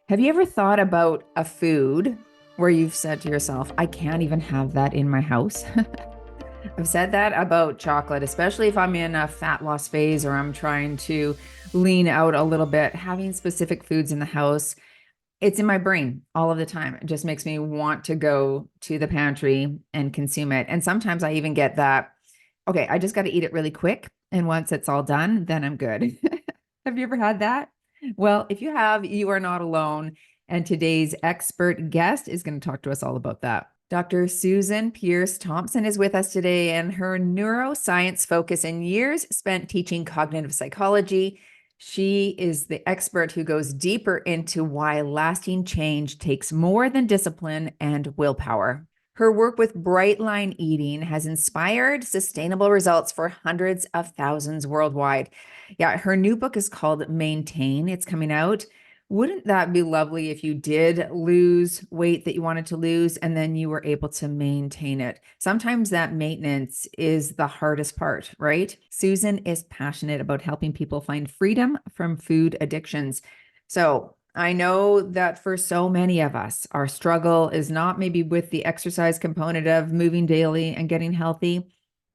Have you ever thought about a food where you've said to yourself, I can't even have that in my house? I've said that about chocolate, especially if I'm in a fat loss phase or I'm trying to lean out a little bit. Having specific foods in the house, it's in my brain all of the time. It just makes me want to go to the pantry and consume it. And sometimes I even get that, okay, I just got to eat it really quick. And once it's all done, then I'm good. Have you ever had that? Well, if you have, you are not alone. And today's expert guest is going to talk to us all about that. Dr. Susan Peirce Thompson is with us today, and her neuroscience focus and years spent teaching cognitive psychology. She is the expert who goes deeper into why lasting change takes more than discipline and willpower. Her work with bright line eating has inspired sustainable results for hundreds of thousands worldwide. Yeah, her new book is called Maintain. It's coming out. Wouldn't that be lovely if you did lose weight that you wanted to lose and then you were able to maintain it? Sometimes that maintenance is the hardest part, right? Susan is passionate about helping people find freedom from food addictions. So I know that for so many of us, our struggle is not maybe with the exercise component of moving daily and getting healthy,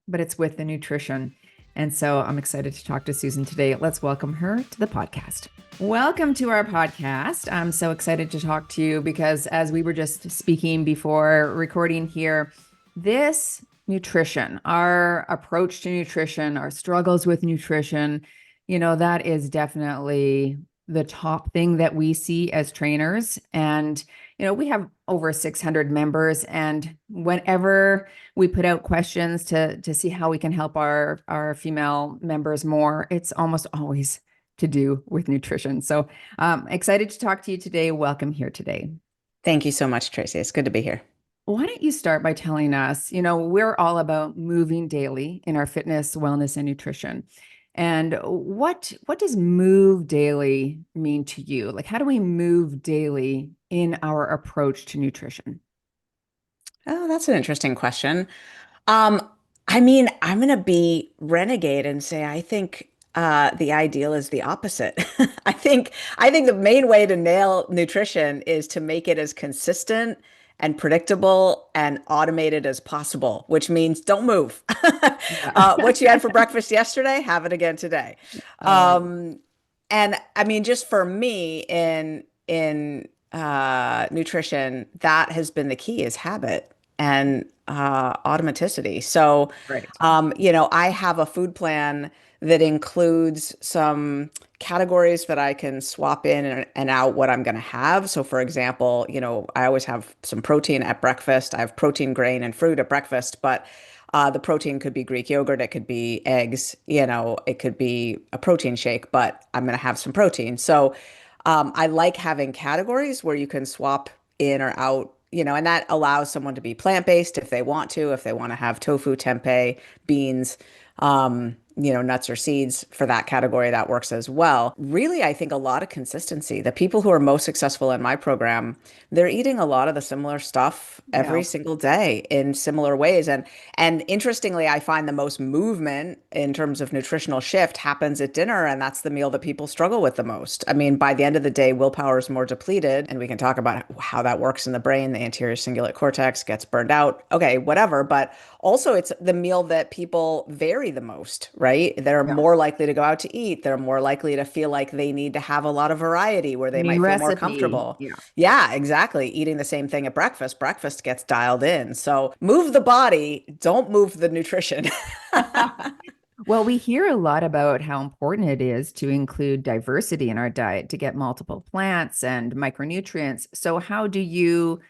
but it's with the nutrition. And so I'm excited to talk to Susan today. Let's welcome her to the podcast. Welcome to our podcast. I'm so excited to talk to you because as we were just speaking before recording here, this nutrition, our approach to nutrition, our struggles with nutrition, that is definitely the top thing that we see as trainers. And, we have over 600 members. And whenever we put out questions to see how we can help our female members more, it's almost always to do with nutrition. So excited to talk to you today. Welcome here today. Thank you so much, Tracy. It's good to be here. Why don't you start by telling us, we're all about moving daily in our fitness, wellness, and nutrition. And what does move daily mean to you? Like, how do we move daily in our approach to nutrition? Oh, that's an interesting question. Um, I'm going to be renegade and say I think the ideal is the opposite. I think the main way to nail nutrition is to make it as consistent and predictable and automated as possible, which means don't move. Yeah. What you had for breakfast yesterday, have it again today. I like Um, and I mean, just for me in nutrition, that has been the key is habit and automaticity. So, right. I have a food plan that includes some categories that I can swap in and out what I'm going to have. So, for example, I always have some protein at breakfast. I have protein, grain, and fruit at breakfast, but the protein could be Greek yogurt, it could be eggs, it could be a protein shake, but I'm going to have some protein. So, I like having categories where you can swap in or out, and that allows someone to be plant-based if they want to have tofu, tempeh, beans, nuts or seeds for that category, that works as well. Really, I think a lot of consistency. The people who are most successful in my program, they're eating a lot of the similar stuff Yeah. every single day in similar ways. And interestingly, I find the most movement in terms of nutritional shift happens at dinner, and that's the meal that people struggle with the most. I mean, by the end of the day, willpower is more depleted, and we can talk about how that works in the brain. The anterior cingulate cortex gets burned out. Okay, whatever. But also, it's the meal that people vary the most, right? They're Yeah. more likely to go out to eat. They're more likely to feel like they need to have a lot of variety where they New might feel more recipe. comfortable. Yeah. Yeah, exactly. Eating the same thing at breakfast, breakfast gets dialed in. So move the body, don't move the nutrition. Well, we hear a lot about how important it is to include diversity in our diet to get multiple plants and micronutrients. So how do you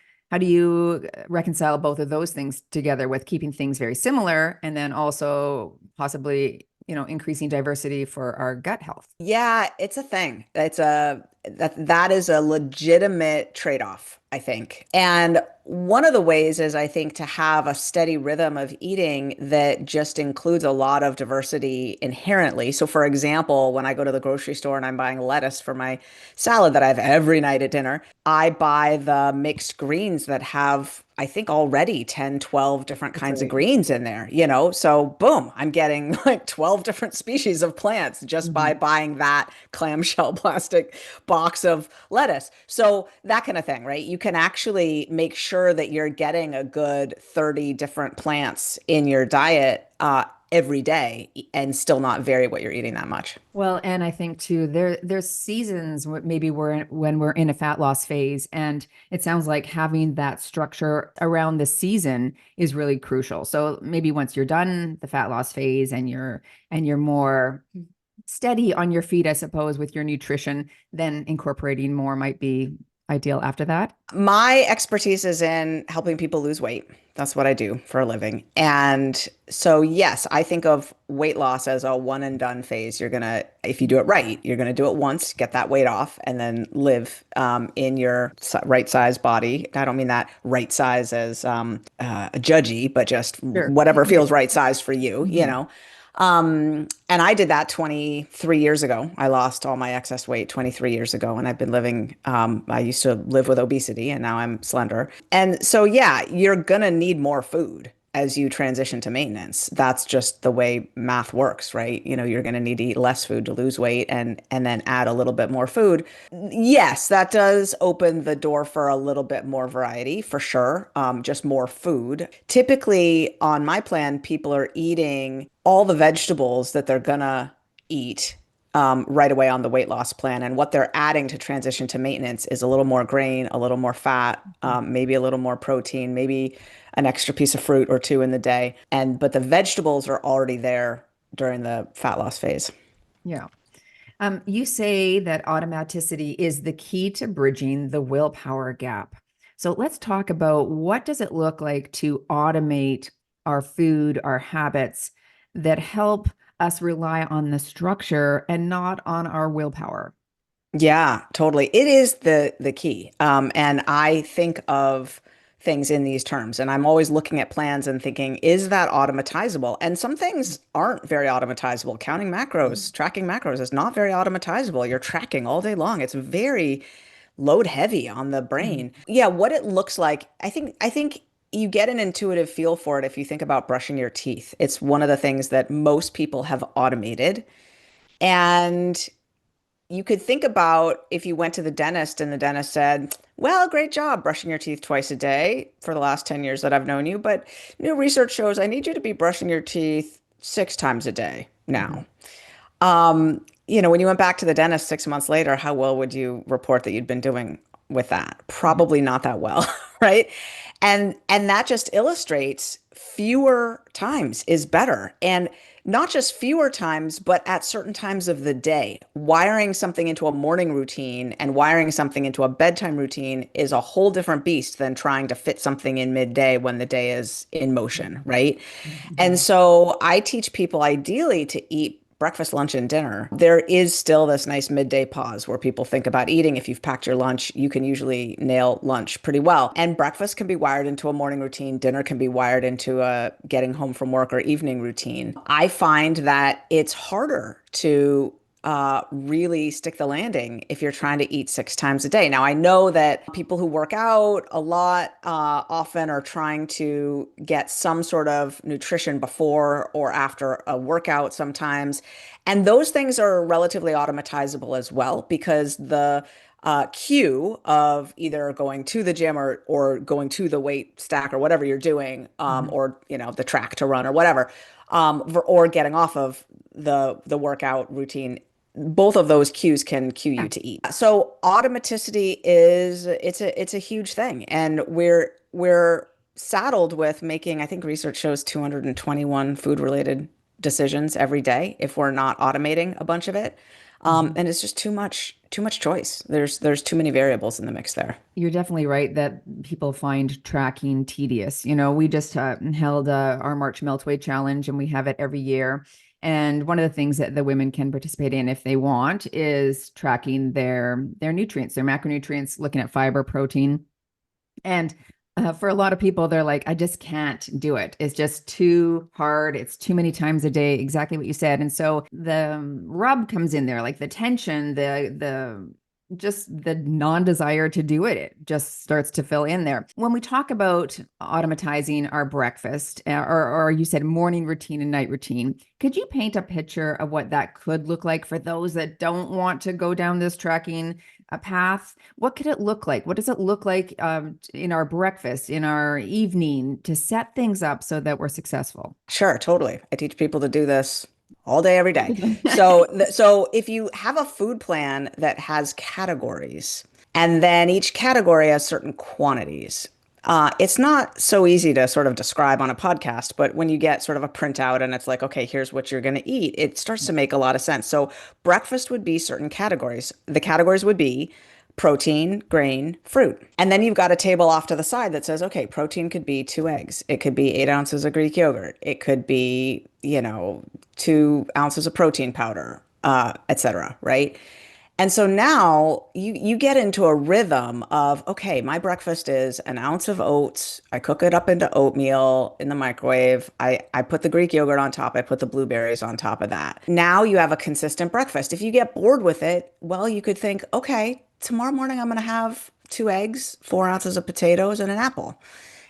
reconcile both of those things together with keeping things very similar and then also possibly, increasing diversity for our gut health? Yeah, it's a thing. That is a legitimate trade-off, I think. And one of the ways is I think to have a steady rhythm of eating that just includes a lot of diversity inherently. So for example, when I go to the grocery store and I'm buying lettuce for my salad that I have every night at dinner, I buy the mixed greens that have I think already 10, 12 different That's kinds of right. greens in there, So boom, I'm getting like 12 different species of plants just by Mhm. buying that clamshell plastic box of lettuce. So that kind of thing, right? You can actually make sure that you're getting a good 30 different plants in your diet every day and still not vary what you're eating that much. Well, and I think too, there's seasons maybe when we're in a fat loss phase, and it sounds like having that structure around the season is really crucial. So maybe once you're done the fat loss phase and you're more steady on your feet, I suppose, with your nutrition, then incorporating more might be ideal after that. My expertise is in helping people lose weight. That's what I do for a living. And so, yes, I think of weight loss as a one and done phase. You're going to, if you do it right, you're going to do it once, get that weight off, and then live in your right size body. I don't mean that right size as judgy, but just Sure. whatever feels right size for you, you Mhm. know. And I did that 23 years ago. I lost all my excess weight 23 years ago, and I've been living, I used to live with obesity, and now I'm slender. And so, yeah, you're gonna need more food as you transition to maintenance. That's just the way math works, right? You know, you're gonna need to eat less food to lose weight and then add a little bit more food. Yes, that does open the door for a little bit more variety for sure. Just more food. Typically, on my plan, people are eating all the vegetables that they're gonna eat right away on the weight loss plan. And what they're adding to transition to maintenance is a little more grain, a little more fat, maybe a little more protein, maybe an extra piece of fruit or two in the day. And but the vegetables are already there during the fat loss phase. Yeah. You say that automaticity is the key to bridging the willpower gap. So let's talk about what does it look like to automate our food, our habits that help us rely on the structure and not on our willpower. Yeah, totally. It is the key. And I think of things in these terms, and I'm always looking at plans and thinking, is that automatizable? And some things aren't very automatizable. Counting macros, tracking macros is not very automatizable. You're tracking all day long. It's very load heavy on the Mhm. brain. Yeah, what it looks like, I think you get an intuitive feel for it if you think about brushing your teeth. It's one of the things that most people have automated. And you could think about if you went to the dentist and the dentist said, well, great job brushing your teeth twice a day for the last 10 years that I've known you, but new research shows I need you to be brushing your teeth 6 times a day Mhm. now. When you went back to the dentist 6 months later, how well would you report that you'd been doing with that? Mhm. Probably not that well, right? And that just illustrates fewer times is better. And not just fewer times, but at certain times of the day. Wiring something into a morning routine and wiring something into a bedtime routine is a whole different beast than trying to fit something in midday when the day is in motion, right? And Mhm. so I teach people ideally to eat breakfast, lunch, and dinner. There is still this nice midday pause where people think about eating. If you've packed your lunch, you can usually nail lunch pretty well. And breakfast can be wired into a morning routine. Dinner can be wired into a getting home from work or evening routine. I find that it's harder to really stick the landing if you're trying to eat 6 times a day. Now, I know that people who work out a lot often are trying to get some sort of nutrition before or after a workout sometimes. And those things are relatively automatizable as well because the cue of either going to the gym or going to the weight stack or whatever you're doing, Mhm. or the track to run or whatever, or getting off of the workout routine, both of those cues can cue Yeah. you to eat. So automaticity is it's a huge thing, and we're saddled with making, I think research shows 221 food related decisions every day if we're not automating a bunch of it. Mhm. And it's just too much choice. There's too many variables in the mix there. You're definitely right that people find tracking tedious. We just held our March Meltway Challenge, and we have it every year. And one of the things that the women can participate in if they want is tracking their nutrients, their macronutrients, looking at fiber, protein. And for a lot of people, they're like, I just can't do it. It's just too hard. It's too many times a day, exactly what you said. And so the rub comes in there, like the tension, the just the non-desire to do it, it just starts to fill in there. When we talk about automatizing our breakfast, or you said morning routine and night routine, could you paint a picture of what that could look like for those that don't want to go down this tracking path? What could it look like? What does it look like in our breakfast, in our evening, to set things up so that we're successful? Sure, totally. I teach people to do this all day, every day. So if you have a food plan that has categories, and then each category has certain quantities, it's not so easy to sort of describe on a podcast, but when you get sort of a printout and it's like, okay, here's what you're going to eat, it starts to make a lot of sense. So breakfast would be certain categories. The categories would be protein, grain, fruit. And then you've got a table off to the side that says, okay, protein could be 2 eggs. It could be 8 ounces of Greek yogurt. It could be, 2 ounces of protein powder, etc. Right? And so now you get into a rhythm of, okay, my breakfast is an ounce of oats. I cook it up into oatmeal in the microwave. I put the Greek yogurt on top. I put the blueberries on top of that. Now you have a consistent breakfast. If you get bored with it, well, you could think, okay, tomorrow morning I'm going to have 2 eggs, 4 ounces of potatoes, and an apple.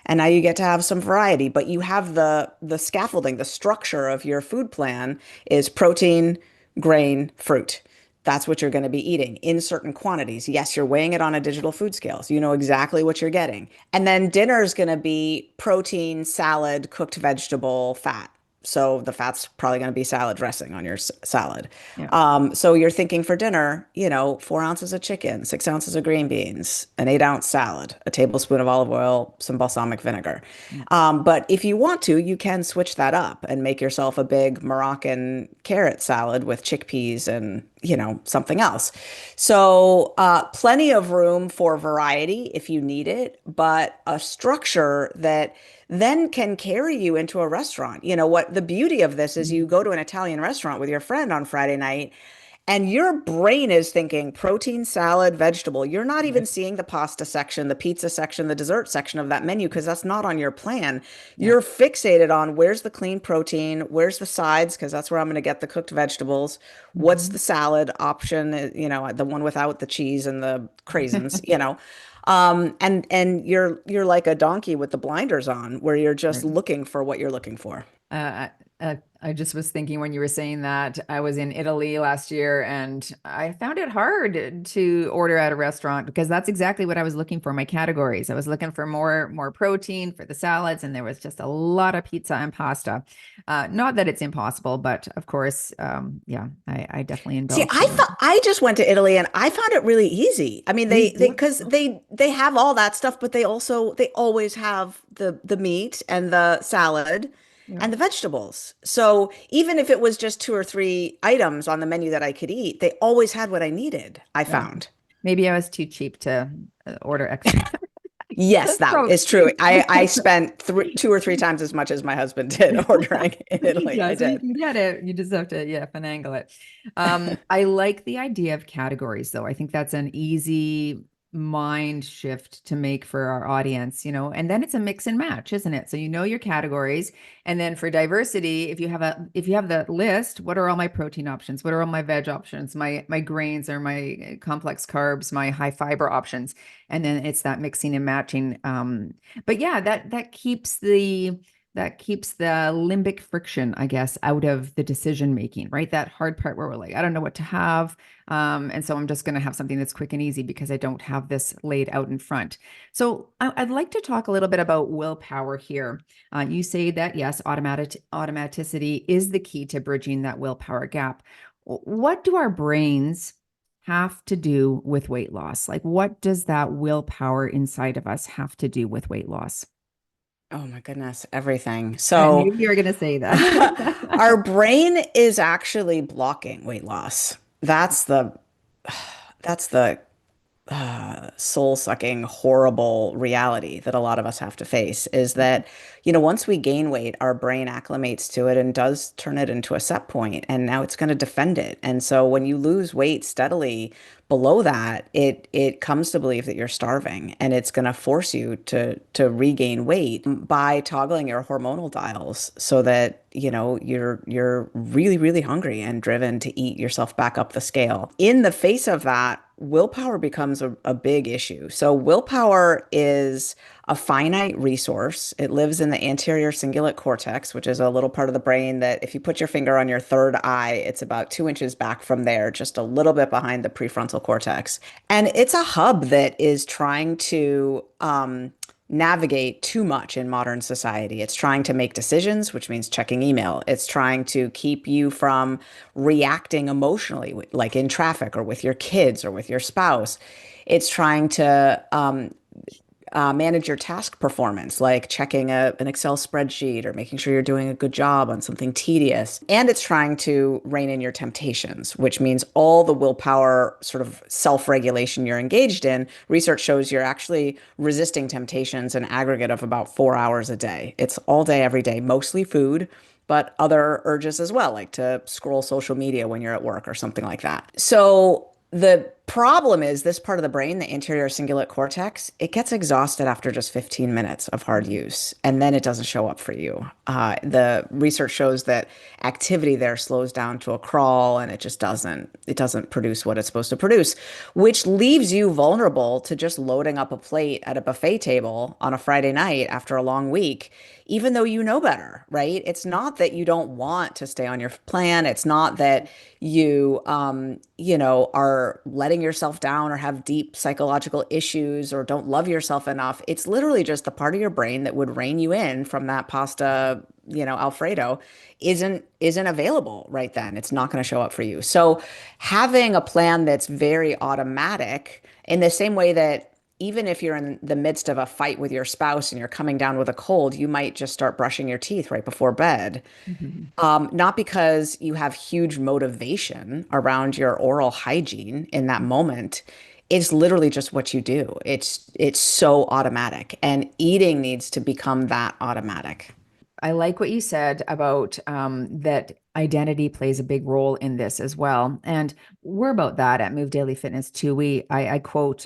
And now you get to have some variety, but you have the scaffolding, the structure of your food plan is protein, grain, fruit. That's what you're going to be eating in certain quantities. Yes, you're weighing it on a digital food scale, so you know exactly what you're getting. And then dinner is going to be protein, salad, cooked vegetable, fat. So the fat's probably going to be salad dressing on your salad. Yeah. So you're thinking for dinner, 4 ounces of chicken, 6 ounces of green beans, an 8 ounce salad, a tablespoon of olive oil, some balsamic vinegar. Yeah. But if you want to, you can switch that up and make yourself a big Moroccan carrot salad with chickpeas and, something else. So plenty of room for variety if you need it, but a structure that then can carry you into a restaurant. You know what the beauty of this is you Mhm. go to an Italian restaurant with your friend on Friday night and your brain is thinking protein, salad, vegetable. You're not even Right. seeing the pasta section, the pizza section, the dessert section of that menu because that's not on your plan. Yeah. You're fixated on where's the clean protein, where's the sides, because that's where I'm going to get the cooked vegetables. What's the Mhm. salad option, the one without the cheese and the craisins. And you're like a donkey with the blinders on, where you're just Right. looking for what you're looking for. I just was thinking when you were saying that I was in Italy last year and I found it hard to order at a restaurant because that's exactly what I was looking for, my categories. I was looking for more protein for the salads, and there was just a lot of pizza and pasta. Not that it's impossible, but of course, yeah, I definitely See, indulged in that. I just went to Italy and I found it really easy. I mean, Me they too. because they have all that stuff, but they always have the meat and the salad Yeah, and the vegetables. So even if it was just 2 or 3 items on the menu that I could eat, they always had what I needed, I yeah. found. Maybe I was too cheap to order extra. Yes, That's that probably is true. I spent 2 or 3 times as much as my husband did ordering in Italy. yeah, I so you did. can get it. You just have to, yeah, finagle it. I like the idea of categories, though. I think that's an easy mind shift to make for our audience, and then it's a mix and match, isn't it? So you know your categories, and then for diversity, if you have the list, what are all my protein options? What are all my veg options? My grains or my complex carbs, my high fiber options, and then it's that mixing and matching. But yeah, that keeps the limbic friction, I guess, out of the decision making, right? That hard part where we're like, I don't know what to have. And so I'm just going to have something that's quick and easy because I don't have this laid out in front. So I'd like to talk a little bit about willpower here. You say that, yes, automaticity is the key to bridging that willpower gap. What do our brains have to do with weight loss? Like, what does that willpower inside of us have to do with weight loss? Oh my goodness, everything. I So knew you were going to say that. our brain is actually blocking weight loss. That's the soul-sucking, horrible reality that a lot of us have to face is that, once we gain weight, our brain acclimates to it and does turn it into a set point, and now it's going to defend it. And so when you lose weight steadily, below that, it comes to believe that you're starving, and it's going to force you to regain weight by toggling your hormonal dials so that, you're really, really hungry and driven to eat yourself back up the scale. In the face of that, willpower becomes a big issue. So willpower is a finite resource. It lives in the anterior cingulate cortex, which is a little part of the brain that if you put your finger on your third eye, it's about 2 inches back from there, just a little bit behind the prefrontal cortex. And it's a hub that is trying to navigate too much in modern society. It's trying to make decisions, which means checking email. It's trying to keep you from reacting emotionally, like in traffic or with your kids or with your spouse. It's trying to manage your task performance, like checking an Excel spreadsheet or making sure you're doing a good job on something tedious. And it's trying to rein in your temptations, which means all the willpower sort of self-regulation you're engaged in. Research shows you're actually resisting temptations an aggregate of about 4 hours a day. It's all day, every day, mostly food, but other urges as well, like to scroll social media when you're at work or something like that. So the problem is this part of the brain, the anterior cingulate cortex, it gets exhausted after just 15 minutes of hard use, and then it doesn't show up for you. The research shows that activity there slows down to a crawl, and it doesn't produce what it's supposed to produce, which leaves you vulnerable to just loading up a plate at a buffet table on a Friday night after a long week, even though you know better, right? It's not that you don't want to stay on your plan. It's not that you are letting yourself down or have deep psychological issues or don't love yourself enough. It's literally just the part of your brain that would rein you in from that pasta, Alfredo isn't available right then. It's not going to show up for you. So having a plan that's very automatic in the same way that even if you're in the midst of a fight with your spouse and you're coming down with a cold, you might just start brushing your teeth right before bed. Mhm. Not because you have huge motivation around your oral hygiene in that moment. It's literally just what you do. It's so automatic, and eating needs to become that automatic. I like what you said about that identity plays a big role in this as well. And we're about that at Move Daily Fitness too. I quote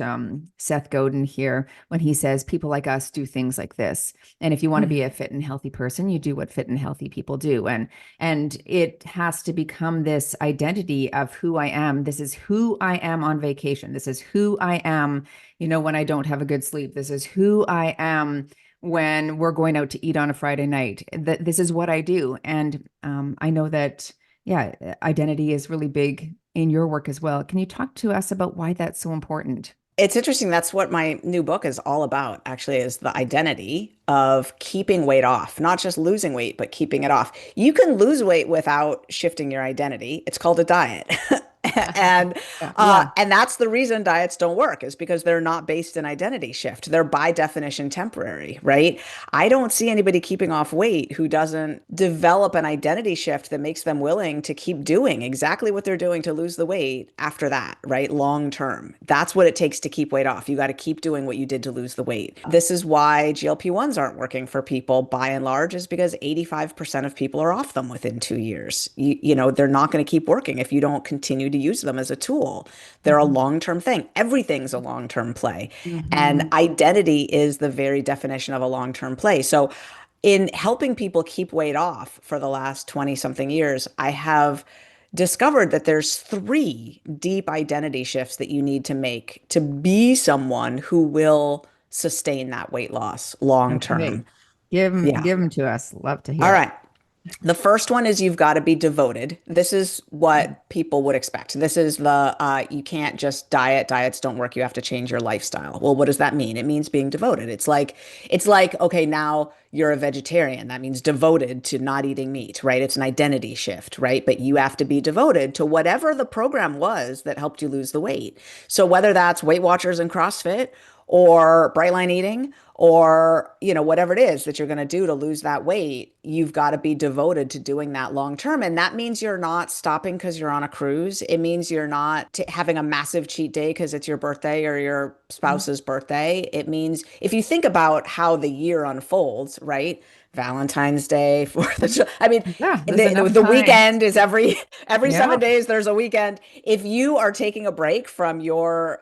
Seth Godin here when he says, people like us do things like this. And if you want to be a fit and healthy person, you do what fit and healthy people do. And it has to become this identity of who I am. This is who I am on vacation. This is who I am, when I don't have a good sleep. This is who I am when we're going out to eat on a Friday night. That this is what I do. And I know that, yeah, identity is really big in your work as well. Can you talk to us about why that's so important? It's interesting. That's what my new book is all about, actually, is the identity of keeping weight off, not just losing weight, but keeping it off. You can lose weight without shifting your identity. It's called a diet. And Yeah. Yeah. and that's the reason diets don't work is because they're not based in identity shift. They're by definition temporary, right? I don't see anybody keeping off weight who doesn't develop an identity shift that makes them willing to keep doing exactly what they're doing to lose the weight after that, right? Long term. That's what it takes to keep weight off. You got to keep doing what you did to lose the weight. This is why GLP-1s aren't working for people by and large, is because 85% of people are off them within 2 years. They're not going to keep working if you don't continue to use them as a tool. They're a Mhm. long-term thing. Everything's a long-term play. And Mhm. identity is the very definition of a long-term play. So in helping people keep weight off for the last 20 something years, I have discovered that there's three deep identity shifts that you need to make to be someone who will sustain that weight loss long Okay. term. Give them, Yeah. give them to us. Love to All hear it. right. The first one is you've got to be devoted. This is what people would expect. This is the you can't just diet. Diets don't work. You have to change your lifestyle. Well, what does that mean? It means being devoted. It's like okay, now you're a vegetarian. That means devoted to not eating meat, right? It's an identity shift, right? But you have to be devoted to whatever the program was that helped you lose the weight. So whether that's Weight Watchers and CrossFit or bright line eating or whatever it is that you're going to do to lose that weight, you've got to be devoted to doing that long term. And that means you're not stopping because you're on a cruise. It means you're not having a massive cheat day because it's your birthday or your spouse's birthday. It means if you think about how the year unfolds, right? Valentine's Day, I mean, Yeah, there's the, enough the time. weekend is every Yeah, 7 days there's a weekend. If you are taking a break from your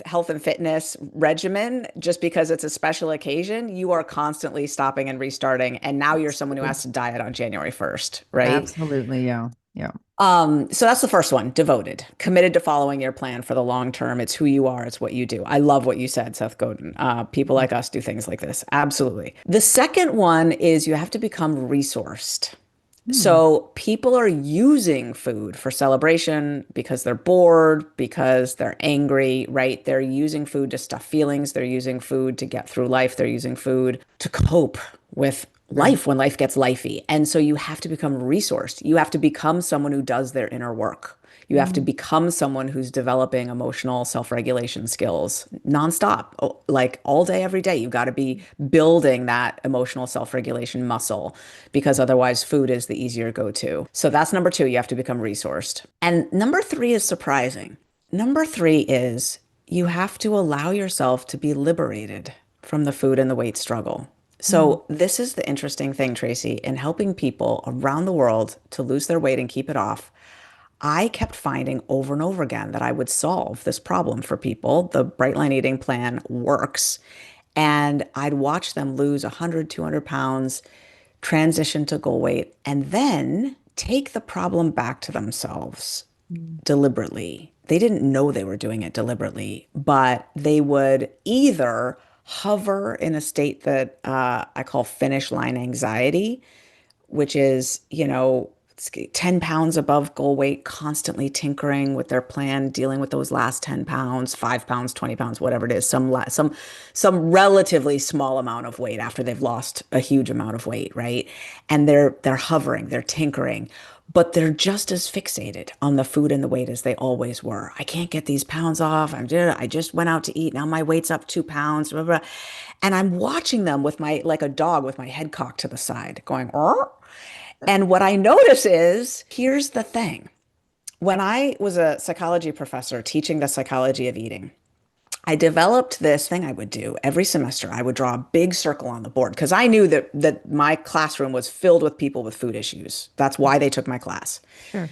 health and fitness regimen just because it's a special occasion, you are constantly stopping and restarting. And now you're someone who has to diet on January 1st, right? absolutely. Yeah. Yeah. So that's the first one, devoted, committed to following your plan for the long term. It's who you are, it's what you do. I love what you said, Seth Godin. People like us do things like this. Absolutely. The second one is you have to become resourced. Hmm. So people are using food for celebration because they're bored, because they're angry, right? They're using food to stuff feelings. They're using food to get through life. They're using food to cope with Right. life when life gets lifey. And so you have to become resourced. You have to become someone who does their inner work. You have to Mm. become someone who's developing emotional self-regulation skills nonstop, like all day, every day. You've got to be building that emotional self-regulation muscle because otherwise food is the easier go-to. So that's number two. You have to become resourced. And number three is surprising. Number three is you have to allow yourself to be liberated from the food and the weight struggle. Mm. So, this is the interesting thing, Tracy, in helping people around the world to lose their weight and keep it off. I kept finding over and over again that I would solve this problem for people. The Bright Line Eating Plan works. And I'd watch them lose 100, 200 pounds, transition to goal weight, and then take the problem back to themselves Mm. deliberately. They didn't know they were doing it deliberately, but they would either hover in a state that I call finish line anxiety, which is, 10 pounds above goal weight, constantly tinkering with their plan, dealing with those last 10 pounds, 5 pounds, 20 pounds, whatever it is, some relatively small amount of weight after they've lost a huge amount of weight, right? And they're hovering, they're tinkering, but they're just as fixated on the food and the weight as they always were. I can't get these pounds off. I just went out to eat. Now my weight's up 2 pounds, blah, blah. And I'm watching them with like a dog with my head cocked to the side, going, and what I notice is here's the thing. When I was a psychology professor teaching the psychology of eating, I developed this thing I would do every semester. I would draw a big circle on the board because I knew that my classroom was filled with people with food issues. That's why they took my class. Sure.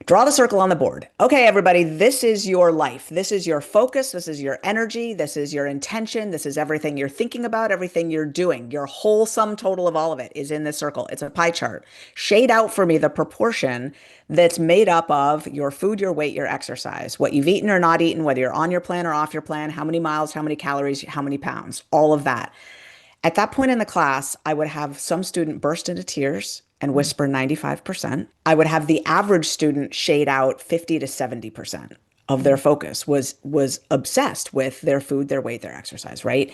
Draw the circle on the board. Okay, everybody, this is your life. This is your focus. This is your energy. This is your intention. This is everything you're thinking about, everything you're doing. Your whole sum total of all of it is in this circle. It's a pie chart. Shade out for me the proportion that's made up of your food, your weight, your exercise, what you've eaten or not eaten, whether you're on your plan or off your plan, how many miles, how many calories, how many pounds, all of that. At that point in the class, I would have some student burst into tears and Mm. whisper 95%. I would have the average student shade out 50 to 70% of their Mm. focus was obsessed with their food, their weight, their exercise, right?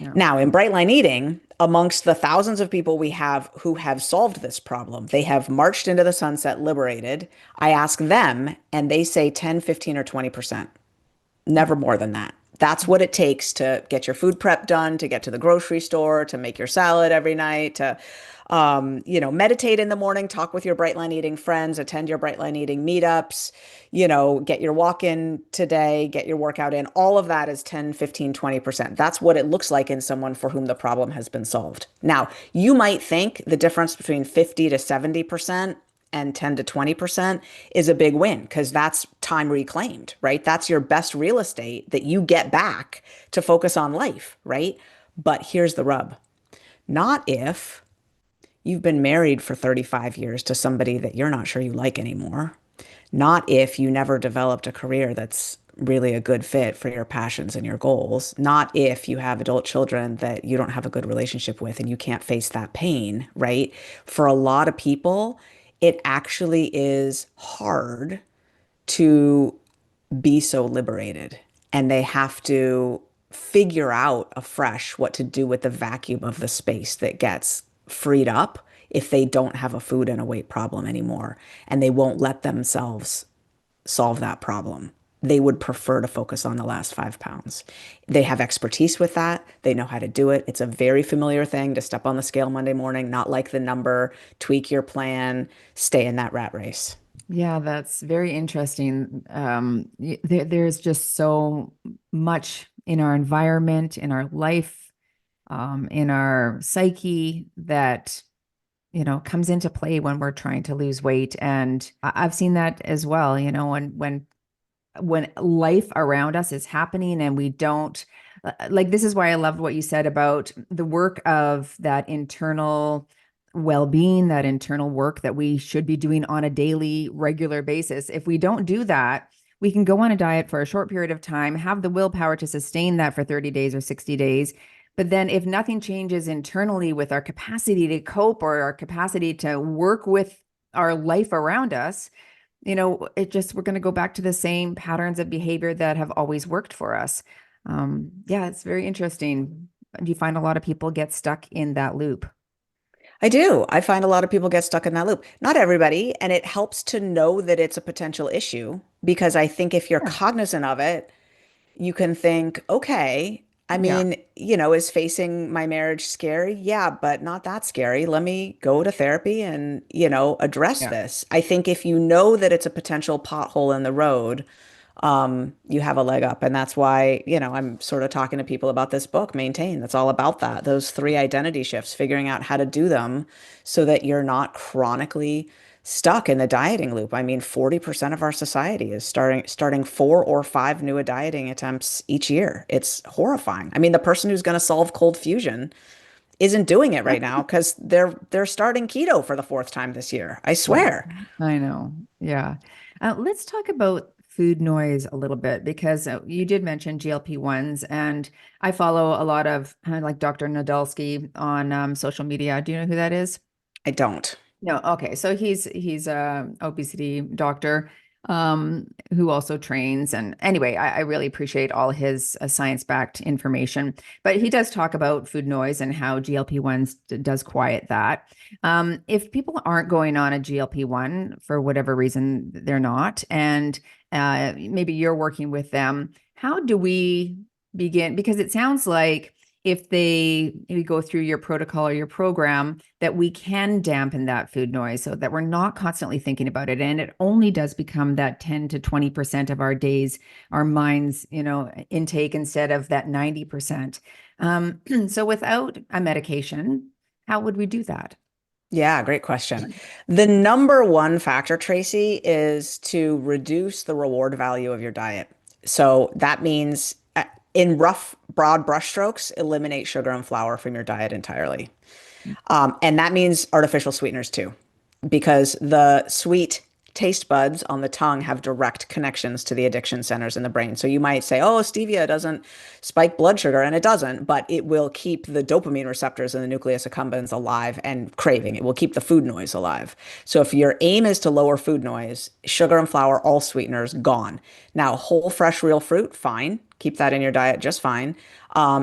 Yeah. Now, in Bright Line Eating, amongst the thousands of people we have who have solved this problem, they have marched into the sunset liberated. I ask them and they say 10, 15, or 20%. Never more than that. That's what it takes to get your food prep done, to get to the grocery store, to make your salad every night, to meditate in the morning, talk with your Bright Line Eating friends, attend your Bright Line Eating meetups, get your walk in today, get your workout in. All of that is 10, 15, 20%. That's what it looks like in someone for whom the problem has been solved. Now, you might think the difference between 50 to 70% and 10 to 20% is a big win because that's time reclaimed, right? That's your best real estate that you get back to focus on life, right? But here's the rub. Not if you've been married for 35 years to somebody that you're not sure you like anymore. Not if you never developed a career that's really a good fit for your passions and your goals. Not if you have adult children that you don't have a good relationship with and you can't face that pain, right? For a lot of people, it actually is hard to be so liberated and they have to figure out afresh what to do with the vacuum of the space that gets freed up if they don't have a food and a weight problem anymore and they won't let themselves solve that problem. They would prefer to focus on the last 5 pounds. They have expertise with that. They know how to do it. It's a very familiar thing to step on the scale Monday morning, not like the number, tweak your plan, stay in that rat race. Yeah, that's very interesting. There's just so much in our environment, in our life, in our psyche that comes into play when we're trying to lose weight. And I've seen that as well, when life around us is happening and we don't like this is why I loved what you said about the work of that internal well-being, that internal work that we should be doing on a daily regular basis. If we don't do that, we can go on a diet for a short period of time, have the willpower to sustain that for 30 days or 60 days. But then if nothing changes internally with our capacity to cope or our capacity to work with our life around us, we're going to go back to the same patterns of behavior that have always worked for us. Yeah, it's very interesting. Do you find a lot of people get stuck in that loop? I do. I find a lot of people get stuck in that loop. Not everybody, and it helps to know that it's a potential issue because I think if you're Yeah. cognizant of it, you can think, okay, I Yeah. mean, is facing my marriage scary? Yeah, but not that scary. Let me go to therapy and, address Yeah. this. I think if you know that it's a potential pothole in the road, you have a leg up. And that's why, I'm sort of talking to people about this book, Maintain. That's all about that. Those three identity shifts, figuring out how to do them so that you're not chronically stuck in the dieting loop. I mean, 40% of our society is starting 4 or 5 new dieting attempts each year. It's horrifying. I mean, the person who's going to solve cold fusion isn't doing it right now because they're starting keto for the fourth time this year. I Yeah, swear. I know. Yeah. Let's talk about food noise a little bit because you did mention GLP-1s, and I follow a lot of like Dr. Nadolsky on social media. Do you know who that is? I don't. No, okay. So he's a obesity doctor who also trains. And anyway, I really appreciate all his science-backed information. But he does talk about food noise and how GLP-1s does quiet that. If people aren't going on a GLP-1 for whatever reason they're not, and maybe you're working with them, how do we begin? Because it sounds like if they maybe go through your protocol or your program, that we can dampen that food noise so that we're not constantly thinking about it. And it only does become that 10 to 20% of our days, our minds, intake instead of that 90%. So without a medication, how would we do that? Yeah, great question. The number one factor, Tracy, is to reduce the reward value of your diet. So that means, in rough, broad brushstrokes, eliminate sugar and flour from your diet entirely. And that means artificial sweeteners too, because the sweet taste buds on the tongue have direct connections to the addiction centers in the brain. So you might say, oh, stevia doesn't spike blood sugar, and it doesn't, but it will keep the dopamine receptors in the nucleus accumbens alive and craving. It will keep the food noise alive. So if your aim is to lower food noise, sugar and flour, all sweeteners, gone. Now, whole, fresh, real fruit, fine. Keep that in your diet just fine.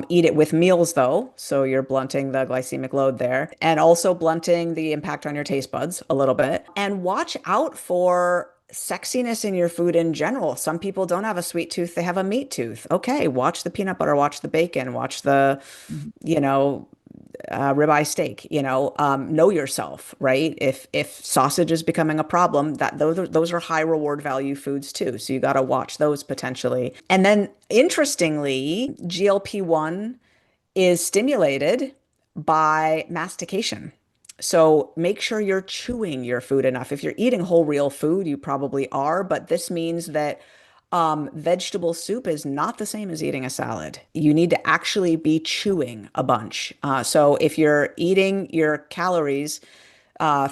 Eat it with meals though, so you're blunting the glycemic load there and also blunting the impact on your taste buds a little bit. And watch out for sexiness in your food in general. Some people don't have a sweet tooth, they have a meat tooth. Okay, watch the peanut butter, watch the bacon, watch the, Mhm. you know, ribeye steak, know yourself, right? If sausage is becoming a problem, that those are high reward value foods too. So you got to watch those potentially. And then interestingly, GLP-1 is stimulated by mastication. So make sure you're chewing your food enough. If you're eating whole real food, you probably are, but this means that vegetable soup is not the same as eating a salad. You need to actually be chewing a bunch. So if you're eating your calories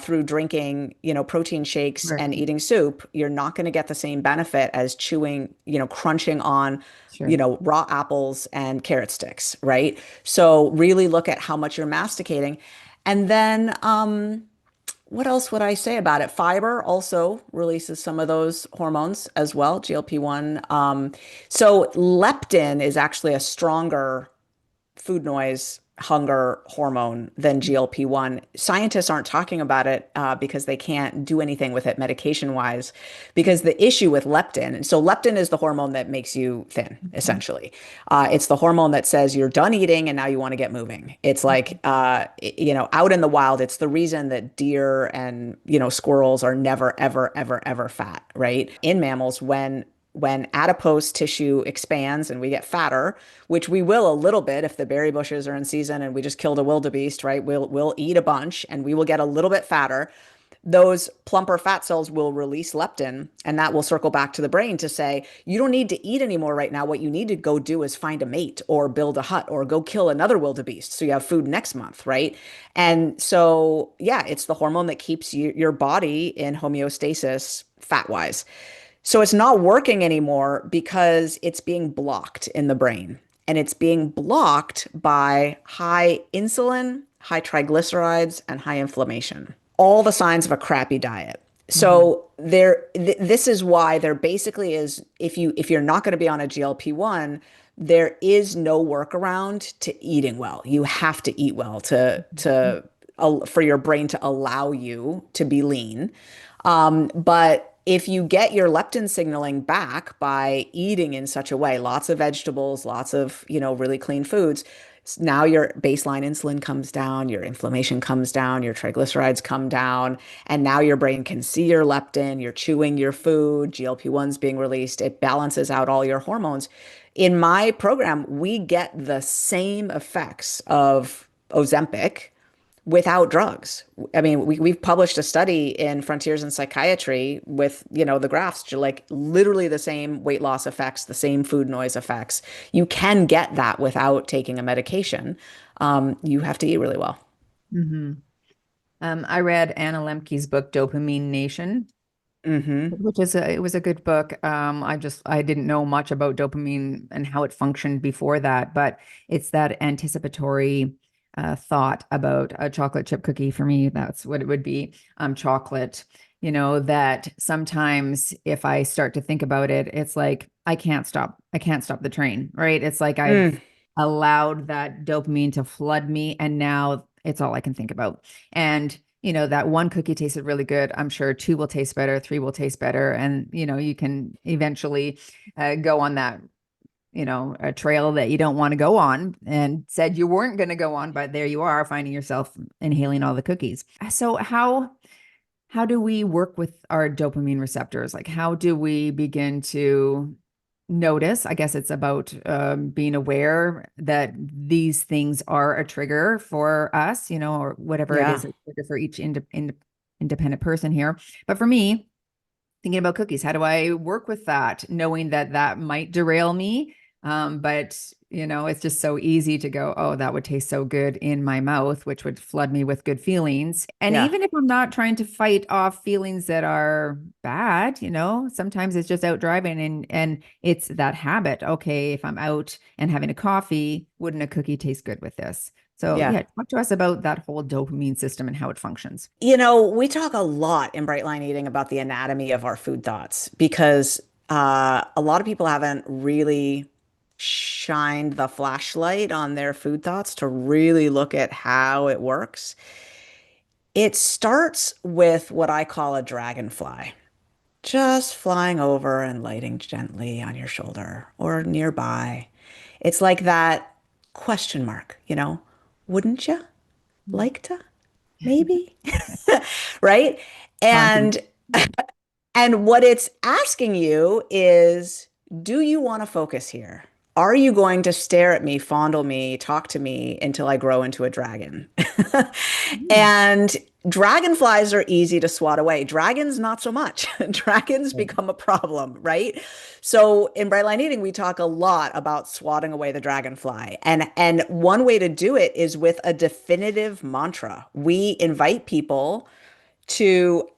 through drinking, protein shakes Right. and eating soup, you're not going to get the same benefit as chewing, crunching on, Sure. raw apples and carrot sticks, right? So really look at how much you're masticating. And then, what else would I say about it? Fiber also releases some of those hormones as well, GLP-1. So leptin is actually a stronger food noise hunger hormone than GLP-1. Scientists aren't talking about it because they can't do anything with it medication wise. Because the issue with leptin, and so leptin is the hormone that makes you thin, Mhm. essentially. It's the hormone that says you're done eating and now you want to get moving. It's like, out in the wild, it's the reason that deer and, squirrels are never, ever, ever, ever fat, right? In mammals, when when adipose tissue expands and we get fatter, which we will a little bit if the berry bushes are in season and we just killed a wildebeest, right? We'll eat a bunch and we will get a little bit fatter. Those plumper fat cells will release leptin, and that will circle back to the brain to say, you don't need to eat anymore right now. What you need to go do is find a mate or build a hut or go kill another wildebeest so you have food next month, right? And so, yeah, it's the hormone that keeps your body in homeostasis fat wise. So it's not working anymore because it's being blocked in the brain. And it's being blocked by high insulin, high triglycerides, and high inflammation. All the signs of a crappy diet. Hmm. So this is why there basically is, if you're not going to be on a GLP-1, there is no workaround to eating well. You have to eat well to for your brain to allow you to be lean. But if you get your leptin signaling back by eating in such a way, lots of vegetables, lots of, really clean foods, now your baseline insulin comes down, your inflammation comes down, your triglycerides come down, and now your brain can see your leptin, you're chewing your food, GLP-1's being released, it balances out all your hormones. In my program, we get the same effects of Ozempic without drugs. I mean, we've published a study in Frontiers in Psychiatry with, the graphs, like literally the same weight loss effects, the same food noise effects. You can get that without taking a medication. You have to eat really well. Hmm. I read Anna Lemke's book, Dopamine Nation, Hmm. which it was a good book. I didn't know much about dopamine and how it functioned before that, but it's that anticipatory thought about a chocolate chip cookie for me. That's what it would be. Chocolate, that sometimes if I start to think about it, it's like I can't stop. I can't stop the train, right? It's like I've Mm, allowed that dopamine to flood me, and now it's all I can think about. And that one cookie tasted really good. I'm sure two will taste better, three will taste better. And, you can eventually go on that, a trail that you don't want to go on and said you weren't going to go on, but there you are finding yourself inhaling all the cookies. So how do we work with our dopamine receptors? Like, how do we begin to notice? I guess it's about being aware that these things are a trigger for us, or whatever it yeah. is, a trigger for each independent person here. But for me, thinking about cookies, how do I work with that, knowing that that might derail me? But it's just so easy to go, oh, that would taste so good in my mouth, which would flood me with good feelings. And Yeah. even if I'm not trying to fight off feelings that are bad, sometimes it's just out driving and it's that habit. Okay, if I'm out and having a coffee, wouldn't a cookie taste good with this? So Yeah. yeah, talk to us about that whole dopamine system and how it functions. We talk a lot in Bright Line Eating about the anatomy of our food thoughts because a lot of people haven't really shined the flashlight on their food thoughts to really look at how it works. It starts with what I call a dragonfly, just flying over and lighting gently on your shoulder or nearby. It's like that question mark, wouldn't you like to? Maybe. Right? Haunting. And and what it's asking you is, do you want to focus here? Are you going to stare at me, fondle me, talk to me until I grow into a dragon? Mm. And dragonflies are easy to swat away. Dragons, not so much. Dragons Right. become a problem, right? So in Bright Line Eating, we talk a lot about swatting away the dragonfly. And one way to do it is with a definitive mantra. We invite people to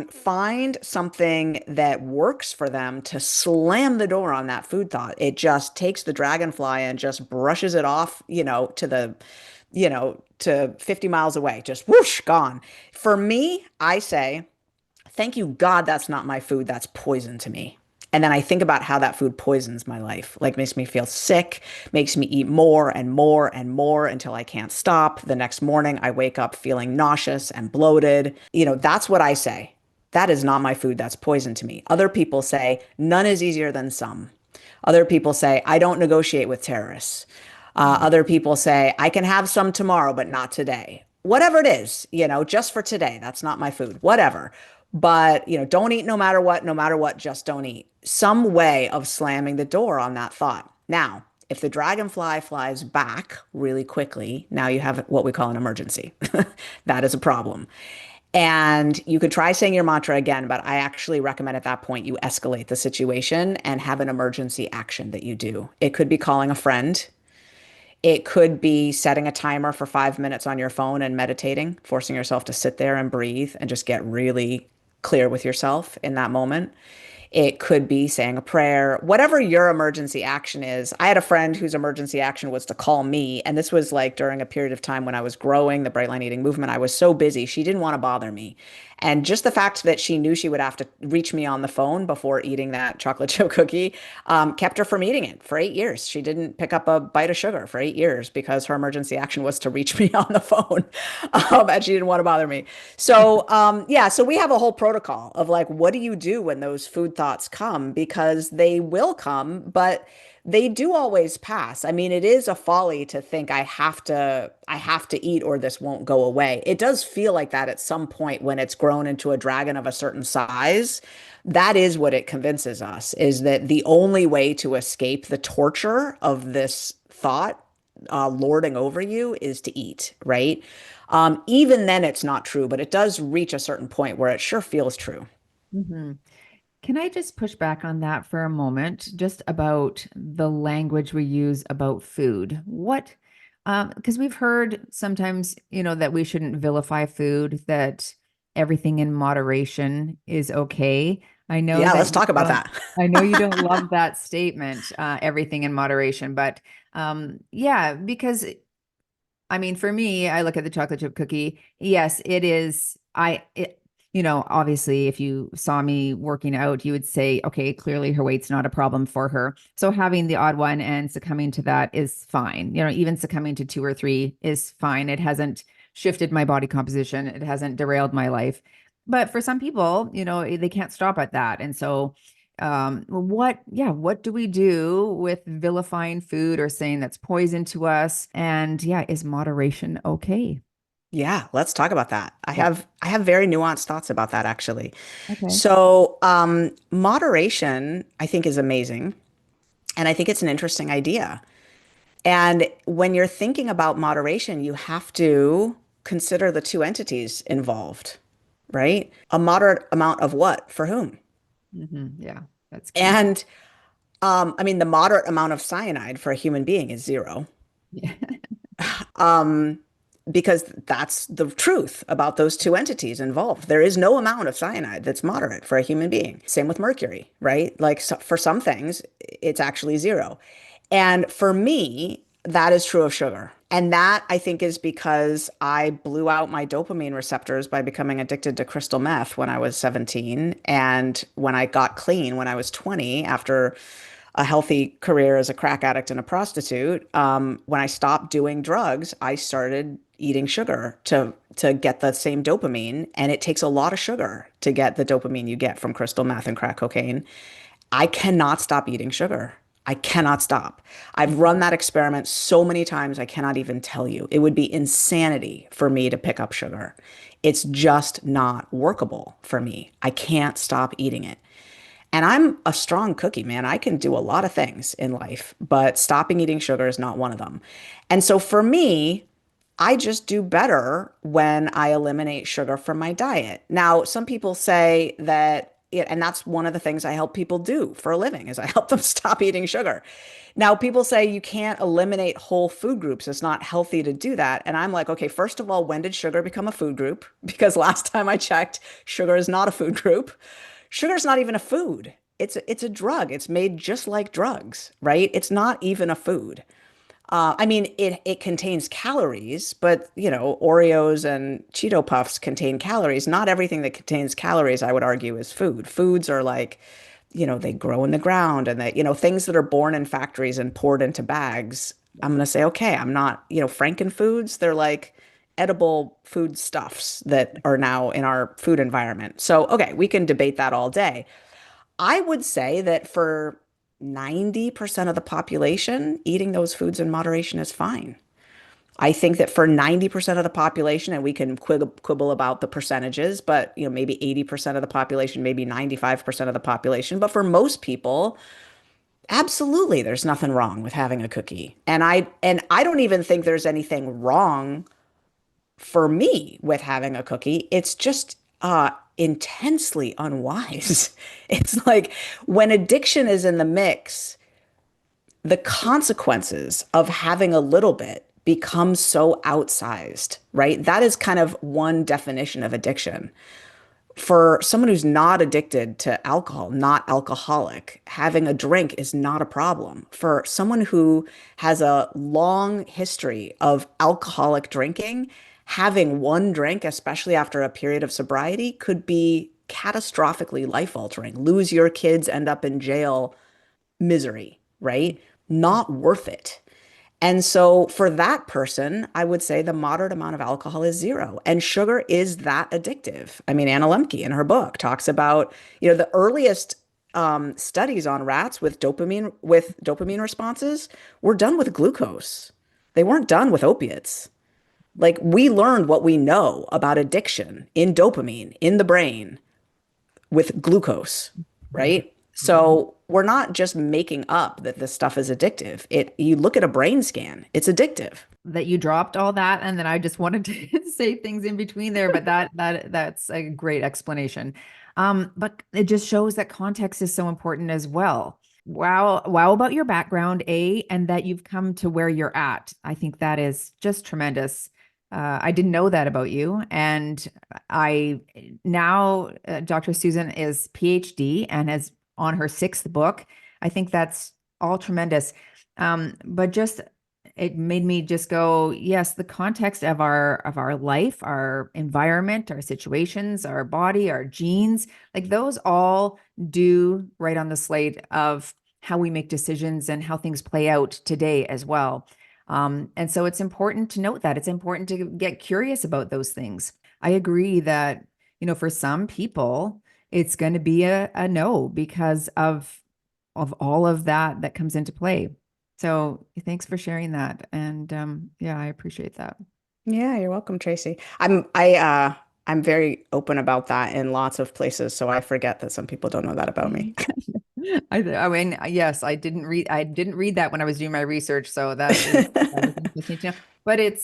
find something that works for them to slam the door on that food thought. It just takes the dragonfly and just brushes it off, to 50 miles away, just whoosh, gone. For me, I say, thank you, God, that's not my food. That's poison to me. And then I think about how that food poisons my life, like makes me feel sick, makes me eat more and more and more until I can't stop. The next morning, I wake up feeling nauseous and bloated. That's what I say. That is not my food. That's poison to me. Other people say, none is easier than some. Other people say, I don't negotiate with terrorists. Other people say, I can have some tomorrow, but not today. Whatever it is, just for today. That's not my food. Whatever. But, don't eat no matter what, just don't eat. Some way of slamming the door on that thought. Now, if the dragonfly flies back really quickly, now you have what we call an emergency. That is a problem. And you could try saying your mantra again, but I actually recommend at that point you escalate the situation and have an emergency action that you do. It could be calling a friend. It could be setting a timer for 5 minutes on your phone and meditating, forcing yourself to sit there and breathe and just get really clear with yourself in that moment. It could be saying a prayer, whatever your emergency action is. I had a friend whose emergency action was to call me. And this was like during a period of time when I was growing the Bright Line Eating movement. I was so busy. She didn't want to bother me. And just the fact that she knew she would have to reach me on the phone before eating that chocolate chip cookie kept her from eating it for 8 years. She didn't pick up a bite of sugar for 8 years because her emergency action was to reach me on the phone. And she didn't want to bother me. So, yeah, so we have a whole protocol of like, what do you do when those food thoughts come? Because they will come, but they do always pass. I mean, it is a folly to think I have to eat or this won't go away. It does feel like that at some point when it's grown into a dragon of a certain size. That is what it convinces us, is that the only way to escape the torture of this thought lording over you is to eat, right? Even then, it's not true, but it does reach a certain point where it sure feels true. Mhm. Can I just push back on that for a moment, just about the language we use about food? Because we've heard sometimes, that we shouldn't vilify food, that everything in moderation is okay. I know Yeah, that let's you talk about don't, that. I know you don't love that statement, everything in moderation, but yeah, because I mean, for me, I look at the chocolate chip cookie. Yes, it is. Obviously, if you saw me working out, you would say, okay, clearly her weight's not a problem for her. So having the odd one and succumbing to that is fine. Even succumbing to two or three is fine. It hasn't shifted my body composition. It hasn't derailed my life. But for some people, they can't stop at that. And so what do we do with vilifying food or saying that's poison to us? And yeah, is moderation okay? Yeah, let's talk about that. Yeah. I have very nuanced thoughts about that actually. Okay. So, moderation, I think, is amazing, and I think it's an interesting idea. And when you're thinking about moderation, you have to consider the two entities involved, right? A moderate amount of what for whom? Yeah, that's key. And I mean, the moderate amount of cyanide for a human being is zero. Yeah. Um, because that's the truth about those two entities involved. There is no amount of cyanide that's moderate for a human being. Same with mercury, right? Like so for some things, it's actually zero. And for me, that is true of sugar. And that I think is because I blew out my dopamine receptors by becoming addicted to crystal meth when I was 17. And when I got clean when I was 20, after a healthy career as a crack addict and a prostitute, when I stopped doing drugs, I started eating sugar to get the same dopamine. And it takes a lot of sugar to get the dopamine you get from crystal meth and crack cocaine. I cannot stop eating sugar. I cannot stop. I've run that experiment so many times, I cannot even tell you. It would be insanity for me to pick up sugar. It's just not workable for me. I can't stop eating it. And I'm a strong cookie, man. I can do a lot of things in life, but stopping eating sugar is not one of them. And so for me, I just do better when I eliminate sugar from my diet. Now, some people say that, and that's one of the things I help people do for a living is I help them stop eating sugar. Now, people say you can't eliminate whole food groups. It's not healthy to do that. And I'm like, okay, first of all, when did sugar become a food group? Because last time I checked, sugar is not a food group. Sugar is not even a food. It's a drug. It's made just like drugs, right? It's not even a food. I mean, it contains calories, but Oreos and Cheeto Puffs contain calories. Not everything that contains calories, I would argue, is food. Foods are like, they grow in the ground and that, things that are born in factories and poured into bags. I'm gonna say, okay, I'm not, Frankenfoods, they're like edible food stuffs that are now in our food environment. So, okay, we can debate that all day. I would say that for 90% of the population, eating those foods in moderation is fine. I think that for 90% of the population, and we can quibble about the percentages, but maybe 80% of the population, maybe 95% of the population, but for most people, absolutely, there's nothing wrong with having a cookie. And I don't even think there's anything wrong for me with having a cookie. It's just intensely unwise. It's like when addiction is in the mix, the consequences of having a little bit become so outsized, right? That is kind of one definition of addiction. For someone who's not addicted to alcohol, not alcoholic, having a drink is not a problem. For someone who has a long history of alcoholic drinking, having one drink, especially after a period of sobriety, could be catastrophically life altering. Lose your kids, end up in jail, misery, right? Not worth it. And so for that person, I would say the moderate amount of alcohol is zero. And sugar is that addictive. I mean, Anna Lemke in her book talks about, the earliest studies on rats with dopamine responses were done with glucose. They weren't done with opiates. Like we learned what we know about addiction in dopamine in the brain with glucose, right? Mhm. So we're not just making up that this stuff is addictive. You look at a brain scan, it's addictive. That you dropped all that, and then I just wanted to say things in between there, but that's a great explanation. But it just shows that context is so important as well. Wow about your background, and that you've come to where you're at. I think that is just tremendous. I didn't know that about you, and I now Dr. Susan is PhD and has on her sixth book. I think that's all tremendous. But just it made me just go, yes, the context of our life, our environment, our situations, our body, our genes, like those all do right on the slate of how we make decisions and how things play out today as well. And so it's important to note that it's important to get curious about those things. I agree that, for some people, it's going to be a no because of all of that comes into play. So thanks for sharing that. And yeah, I appreciate that. Yeah, you're welcome, Tracy. I'm very open about that in lots of places, so I forget that some people don't know that about me. I mean, yes, I didn't read that when I was doing my research, so that is interesting to know. But it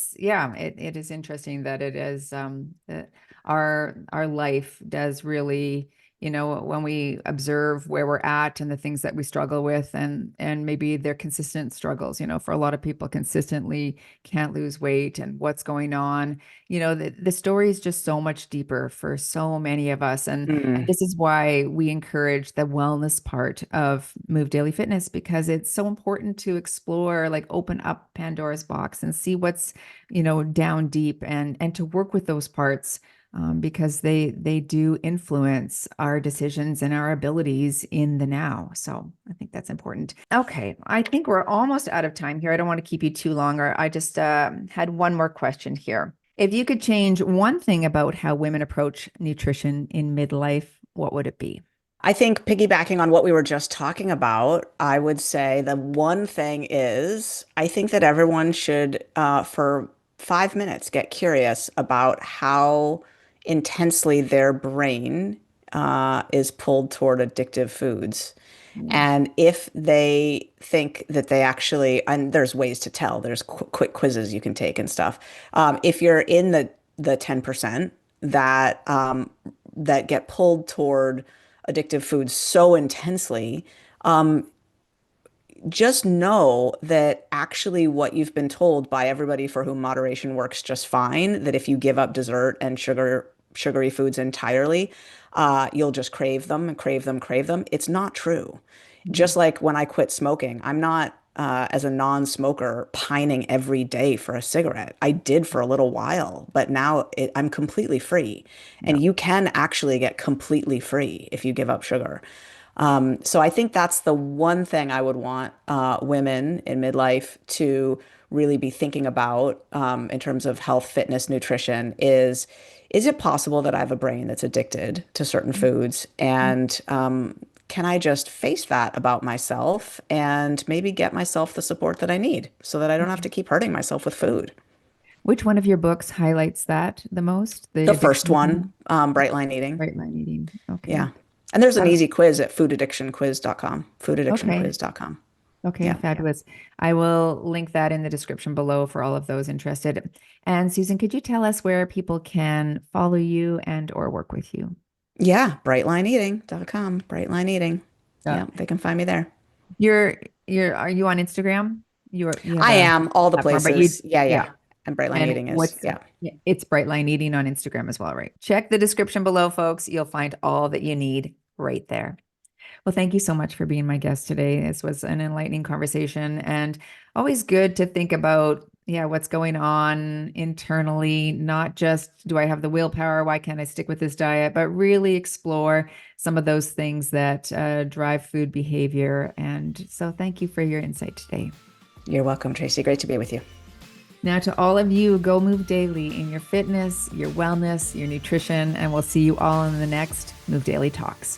is interesting that it is that our life does really, when we observe where we're at and the things that we struggle with, and maybe they're consistent struggles, for a lot of people consistently can't lose weight and what's going on. The story is just so much deeper for so many of us. And Mm, this is why we encourage the wellness part of Move Daily Fitness, because it's so important to explore, like open up Pandora's box and see what's, down deep, and to work with those parts, because they do influence our decisions and our abilities in the now. So I think that's important. Okay, I think we're almost out of time here. I don't want to keep you too long, or I just had one more question here. If you could change one thing about how women approach nutrition in midlife, what would it be? I think piggybacking on what we were just talking about, I would say the one thing is I think that everyone should, for 5 minutes, get curious about how intensely their brain is pulled toward addictive foods. Yeah. And if they think that they actually, and there's ways to tell, there's quick quizzes you can take and stuff. If you're in the 10% that get pulled toward addictive foods so intensely, just know that actually what you've been told by everybody for whom moderation works just fine, that if you give up dessert and sugary foods entirely, you'll just crave them and crave them, crave them. It's not true. Mhm. Just like when I quit smoking, I'm not, as a non-smoker, pining every day for a cigarette. I did for a little while, but now I'm completely free. Yeah. And you can actually get completely free if you give up sugar. So I think that's the one thing I would want women in midlife to really be thinking about, in terms of health, fitness, nutrition is it possible that I have a brain that's addicted to certain foods? And can I just face that about myself and maybe get myself the support that I need so that I don't have to keep hurting myself with food? Which one of your books highlights that the most? The The first addiction one, one? Bright Line Eating. Right line eating. Okay. Yeah. And there's an Uh, easy quiz at foodaddictionquiz.com, okay. foodaddictionquiz.com. Okay, Yeah. fabulous. I will link that in the description below for all of those interested. And Susan, could you tell us where people can follow you and or work with you? Yeah. Brightlineeating.com. Brightline Eating. Uh, Yeah. They can find me there. are you on Instagram? You have I a am all the platform, but you places. Yeah. yeah. Yeah. And Brightline And Eating is, yeah. it's Bright Line Eating on Instagram as well, right? Check the description below, folks. You'll find all that you need right there. Well, thank you so much for being my guest today. This was an enlightening conversation and always good to think about, yeah, what's going on internally, not just do I have the willpower? Why can't I stick with this diet? But really explore some of those things that drive food behavior. And so thank you for your insight today. You're welcome, Tracy. Great to be with you. Now, to all of you, go move daily in your fitness, your wellness, your nutrition, and we'll see you all in the next Move Daily Talks.